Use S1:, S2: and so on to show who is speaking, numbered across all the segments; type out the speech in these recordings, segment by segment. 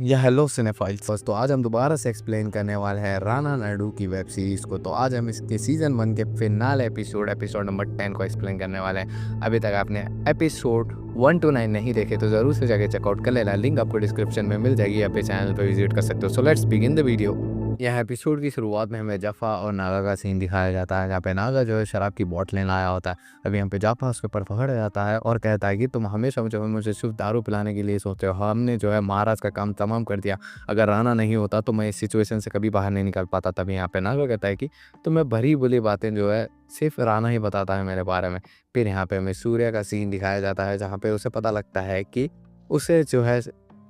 S1: या hello cinephiles. तो आज हम दोबारा से एक्सप्लेन करने वाले हैं राना नायडू की वेब सीरीज़ को। तो आज हम इसके सीज़न 1 के फिनाले एपिसोड नंबर 10 को एक्सप्लेन करने वाले हैं। अभी तक आपने एपिसोड 1 to 9 नहीं देखे तो ज़रूर से जाके चेकआउट कर लेना। लिंक आपको डिस्क्रिप्शन में मिल जाएगी, या फिर चैनल पर विजिट कर सकते हो। So let's begin the video. यह एपिसोड की शुरुआत में हमें जफ़ा और नागा का सीन दिखाया जाता है, जहाँ पे नागा जो है शराब की बोतलें लाया होता है। अभी यहाँ पे जफ़ा उसके ऊपर पकड़ जाता है और कहता है कि तुम हमेशा जो है मुझे सिर्फ दारू पिलाने के लिए सोचते हो। हमने जो है महाराज का काम तमाम कर दिया। अगर राणा नहीं होता तो मैं इस सिचुएशन से कभी बाहर नहीं निकल पाता। तभी यहाँ पे नागा कहता है कि तुम्हें भरी बुरी बातें जो है सिर्फ राणा ही बताता है मेरे बारे में। फिर यहाँ पे हमें सूर्य का सीन दिखाया जाता है, जहाँ पे उसे पता लगता है कि उसे जो है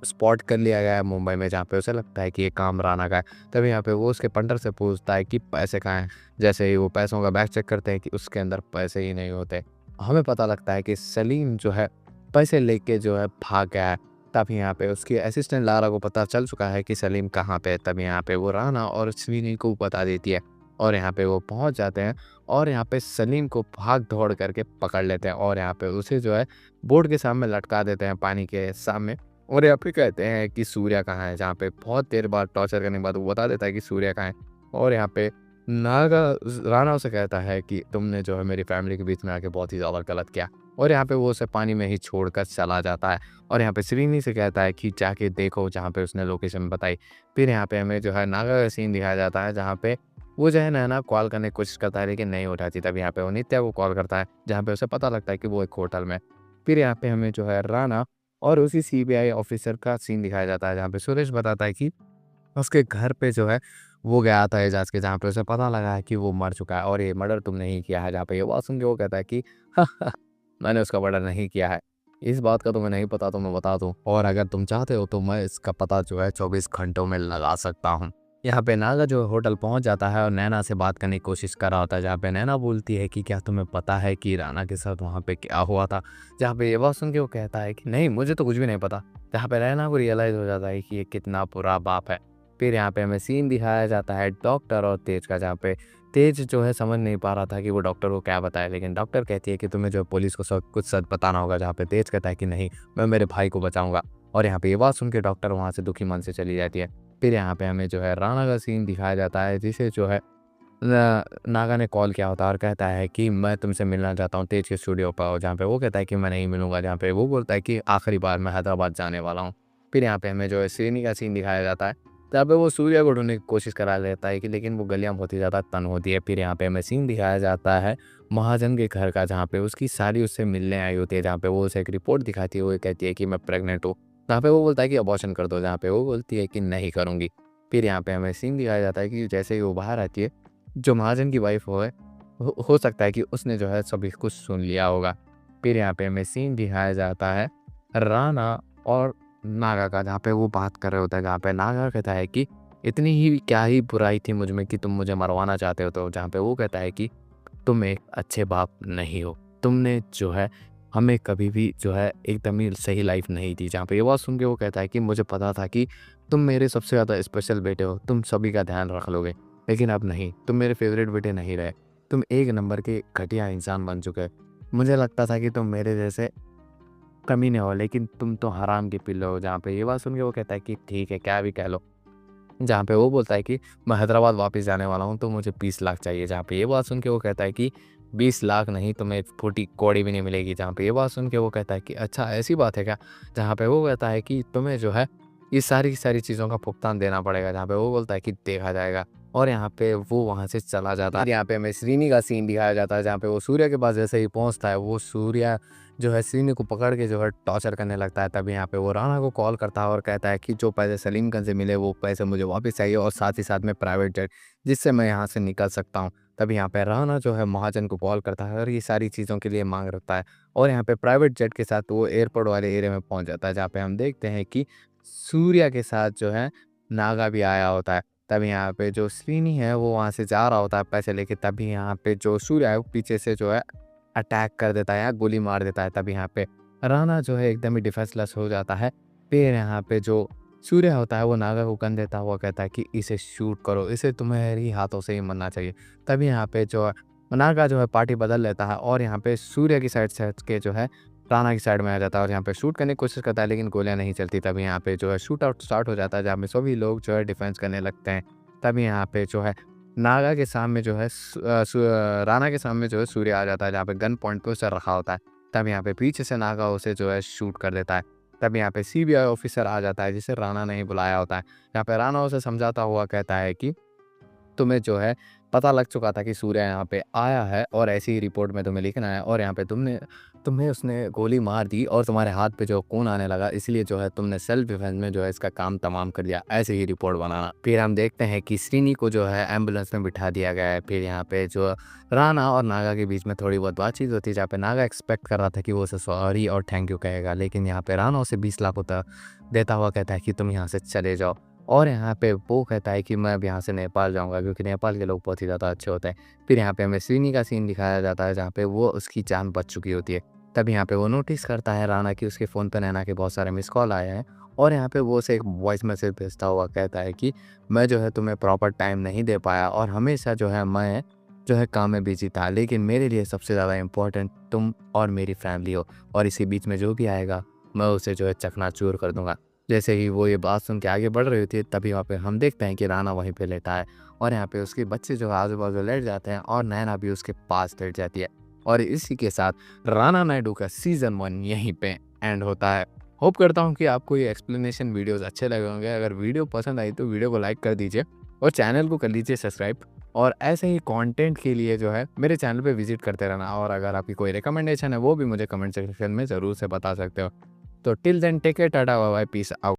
S1: स्पॉट कर लिया गया है मुंबई में, जहाँ पे उसे लगता है कि ये काम राणा का है। तभी यहाँ पे वो उसके पंटर से पूछता है कि पैसे कहाँ हैं। जैसे ही वो पैसों का बैग चेक करते हैं कि उसके अंदर पैसे ही नहीं होते। हमें पता लगता है कि सलीम जो है पैसे लेके जो है भाग गया है। तभी यहाँ पे उसकी असिस्टेंट लारा को पता चल चुका है कि सलीम कहाँ पे है। तभी यहाँ पे वो राणा और श्रीनी को बता देती है और यहाँ पे वो पहुँच जाते हैं और यहाँ पे सलीम को भाग दौड़ करके पकड़ लेते हैं और यहाँ पे उसे जो है बोर्ड के सामने लटका देते हैं, पानी के सामने। और यहाँ पे कहते हैं कि सूर्या कहाँ है, जहाँ पे बहुत देर बाद टॉर्चर करने के बाद वो बता देता है कि सूर्या कहाँ है। और यहाँ पे नागा राणा उसे कहता है कि तुमने जो है मेरी फैमिली के बीच में आके बहुत ही ज़्यादा गलत किया। और यहाँ पे वो उसे पानी में ही छोड़कर चला जाता है। और यहाँ पे श्रीनी से कहता है कि जाके देखो, जहाँ पे उसने लोकेशन बताई। फिर यहाँ पे हमें जो है नागा का सीन दिखाया जाता है, जहाँ पे वो जो है नैना कॉल करने की कोशिश करता है लेकिन नहीं उठाती। तब यहाँ पे वो नित्या को कॉल करता है, जहाँ पे उसे पता लगता है कि वो एक होटल में। फिर यहाँ पे हमें जो है राणा और उसी सीबीआई ऑफिसर का सीन दिखाया जाता है, जहाँ पे सुरेश बताता है कि उसके घर पे जो है वो गया था एजाज के, जहाँ पे उसे पता लगा है कि वो मर चुका है और ये मर्डर तुमने ही किया है। जहाँ पे ये बात सुन के वो कहता है कि मैंने उसका मर्डर नहीं किया है। इस बात का तुम्हें नहीं पता तो मैं बता दूं, और अगर तुम चाहते हो तो मैं इसका पता जो है 24 घंटों में लगा सकता हूँ। यहाँ पे नागा जो होटल पहुंच जाता है और नैना से बात करने की कोशिश कर रहा होता है, जहाँ पे नैना बोलती है कि क्या तुम्हें पता है कि राणा के साथ वहाँ पे क्या हुआ था। जहाँ पे ये बात सुन के वो कहता है कि नहीं, मुझे तो कुछ भी नहीं पता। जहाँ पे नैना को रियलाइज़ हो जाता है कि ये कितना बुरा बाप है। फिर यहाँ पे हमें सीन दिखाया जाता है डॉक्टर और तेज का, जहाँ पे तेज जो है समझ नहीं पा रहा था कि वो डॉक्टर को क्या बताए, लेकिन डॉक्टर कहती है कि तुम्हें जो पुलिस को सब कुछ सच बताना होगा। जहाँ पे तेज कहता है कि नहीं, मैं मेरे भाई को बचाऊंगा। और यहाँ पे ये बात सुन के डॉक्टर वहाँ से दुखी मन से चली जाती है। फिर यहाँ पे हमें जो है राणा का सीन दिखाया जाता है, जिसे जो है नागा ने कॉल किया होता है और कहता है कि मैं तुमसे मिलना चाहता हूँ तेज के स्टूडियो पर। जहाँ पे वो कहता है कि मैं नहीं मिलूंगा। जहाँ पे वो बोलता है कि आखिरी बार मैं हैदराबाद जाने वाला हूँ। फिर यहाँ पे हमें जो है श्रीनी का सीन दिखाया जाता है, जहाँ पे वो सूर्या को ढूंढने की कोशिश करा लेता है कि लेकिन वो गलियाँ बहुत ही ज़्यादा तंग होती है। फिर यहाँ पे हमें सीन दिखाया जाता है महाजन के घर का, जहाँ पे उसकी साली उससे मिलने आई होती है। जहाँ पे वो उसे एक रिपोर्ट दिखाती है, वो कहती है कि मैं प्रेग्नेंट हूँ। जहाँ पे वो बोलता है कि अबॉर्शन कर दो, जहाँ पे वो बोलती है कि नहीं करूँगी। फिर यहाँ पे हमें सीन दिखाया जाता है कि जैसे ही वो बाहर आती है, जो महाजन की वाइफ हो सकता है कि उसने जो है सभी कुछ सुन लिया होगा। फिर यहाँ पे हमें सीन दिखाया जाता है राणा और नागा का, जहाँ पे वो बात कर रहे होते हैं। जहाँ पे नागा कहता है कि इतनी ही क्या ही बुराई थी मुझ में कि तुम मुझे मरवाना चाहते हो। तो जहाँ पे वो कहता है कि तुम एक अच्छे बाप नहीं हो, तुमने जो है हमें कभी भी जो है एकदम ही सही लाइफ नहीं दी। जहाँ पे ये बात सुन के वो कहता है कि मुझे पता था कि तुम मेरे सबसे ज़्यादा स्पेशल बेटे हो, तुम सभी का ध्यान रख लोगे, लेकिन अब नहीं, तुम मेरे फेवरेट बेटे नहीं रहे। तुम एक नंबर के घटिया इंसान बन चुके। मुझे लगता था कि तुम मेरे जैसे कमीने हो, लेकिन तुम तो हराम के पिल्ले हो। जहाँ पे ये बात सुन के वो कहता है कि ठीक है, क्या भी कह लो। जहाँ पे वो बोलता है कि मैं हैदराबाद वापस जाने वाला हूँ तो मुझे 20 लाख चाहिए। जहाँ पे ये बात सुन के वो कहता है कि 20 लाख नहीं, तुम्हें फूटी कौड़ी भी नहीं मिलेगी। जहाँ पे ये बात सुन के वो कहता है कि अच्छा ऐसी बात है क्या। जहाँ पे वो कहता है कि तुम्हें जो है ये सारी की सारी चीज़ों का भुगतान देना पड़ेगा। जहाँ पे वो बोलता है कि देखा जाएगा। और यहाँ पे वो वहाँ से चला जाता है। यहाँ पे हमें श्रीनी का सीन दिखाया जाता है, जहाँ पे वो सूर्या के पास जैसे ही पहुँचता है, वो सूर्या जो है श्रीनी को पकड़ के जो है टॉर्चर करने लगता है। तभी यहाँ पे वो राणा को कॉल करता है और कहता है कि जो पैसे सलीमगंज से मिले वो पैसे मुझे वापस चाहिए, और साथ ही साथ में प्राइवेट जेट, जिससे मैं यहाँ से निकल सकता हूँ। तभी यहाँ पे राणा जो है महाजन को कॉल करता है और ये सारी चीज़ों के लिए मांग रखता है। और यहाँ पे प्राइवेट जेट के साथ वो एयरपोर्ट वाले एरिया में पहुँच जाता है, जहाँ पे हम देखते हैं कि सूर्या के साथ जो है नागा भी आया होता है। तभी यहाँ पे जो श्रीनी है वो वहाँ से जा रहा होता है पैसे लेके। तभी यहाँ पे जो सूर्या है वो पीछे से जो है अटैक कर देता है या गोली मार देता है। तभी यहाँ पे राणा जो है एकदम ही डिफेंसलेस हो जाता है। फिर यहाँ पे जो सूर्य होता है वो नागा को गन देता हुआ कहता है कि इसे शूट करो, इसे तुम्हारी हाथों से ही मरना चाहिए। तभी यहाँ पे जो नागा जो है पार्टी बदल लेता है और यहाँ पे सूर्य की साइड से हट के जो है राणा की साइड में आ जाता है और यहाँ पे शूट करने की कोशिश करता है, लेकिन गोलियाँ नहीं चलती। तभी यहाँ पे जो है शूट आउट स्टार्ट हो जाता है, जहाँ पे सभी लोग जो है डिफेंस करने लगते हैं। तभी यहाँ पे जो है नागा के सामने जो है राणा के सामने जो है सूर्य आ जाता है, जहाँ पे गन पॉइंट पे उसे रखा होता है। तब यहाँ पे पीछे से नागा उसे जो है शूट कर देता है। तब यहाँ पे सीबीआई ऑफिसर आ जाता है, जिसे राणा ने ही बुलाया होता है। यहाँ पे राणा उसे समझाता हुआ कहता है कि तुम्हें जो है पता लग चुका था कि सूर्या यहाँ पे आया है और ऐसी ही रिपोर्ट में तुम्हें लिखना है, और यहाँ पे तुम्हें उसने गोली मार दी और तुम्हारे हाथ पे जो खून आने लगा, इसलिए जो है तुमने सेल्फ डिफेंस में जो है इसका काम तमाम कर दिया, ऐसे ही रिपोर्ट बनाना। फिर हम देखते हैं कि श्रीनी को जो है एम्बुलेंस में बिठा दिया गया है। फिर यहाँ पे जो राणा और नागा के बीच में थोड़ी बहुत बातचीत होती है, जहाँ पे नागा एक्सपेक्ट कर रहा था कि वो उसे सॉरी और थैंक यू कहेगा, लेकिन यहाँ पे राणा उसे 20 लाख होता देता हुआ कहता है कि तुम यहाँ से चले जाओ। और यहाँ पे वो कहता है कि मैं अब यहाँ से नेपाल जाऊँगा, क्योंकि नेपाल के लोग बहुत ही ज़्यादा अच्छे होते हैं। फिर यहाँ पे हमें श्रीनी का सीन दिखाया जाता है, जहाँ पे वो उसकी जान बच चुकी होती है। तब यहाँ पे वो नोटिस करता है राणा की उसके फ़ोन पे नैना के बहुत सारे मिस कॉल आए हैं, और यहाँ पे वो उसे एक वॉइस मैसेज भेजता हुआ कहता है कि मैं जो है तुम्हें प्रॉपर टाइम नहीं दे पाया, और हमेशा जो है मैं जो है काम में बिजी था, लेकिन मेरे लिए सबसे ज़्यादा इम्पोर्टेंट तुम और मेरी फैमिली हो, और इसी बीच में जो भी आएगा मैं उसे जो है चकनाचूर कर दूंगा। जैसे ही वो ये बात सुन के आगे बढ़ रही होती है, तभी वहाँ पे हम देखते हैं कि राणा वहीं पे लेटा है, और यहाँ पे उसके बच्चे जो आजू बाजू लेट जाते हैं, और नैना भी उसके पास लेट जाती है। और इसी के साथ राणा नायडू का सीज़न 1 यहीं पे एंड होता है। होप करता हूँ कि आपको ये एक्सप्लेनेशन वीडियोस अच्छे लगे होंगे। अगर वीडियो पसंद आई तो वीडियो को लाइक कर दीजिए और चैनल को कर लीजिए सब्सक्राइब, और ऐसे ही कंटेंट के लिए जो है मेरे चैनल पे विजिट करते रहना। और अगर आपकी कोई रिकमेंडेशन है वो भी मुझे कमेंट सेक्शन में ज़रूर से बता सकते हो। तो till then take care, tata bye bye, peace out.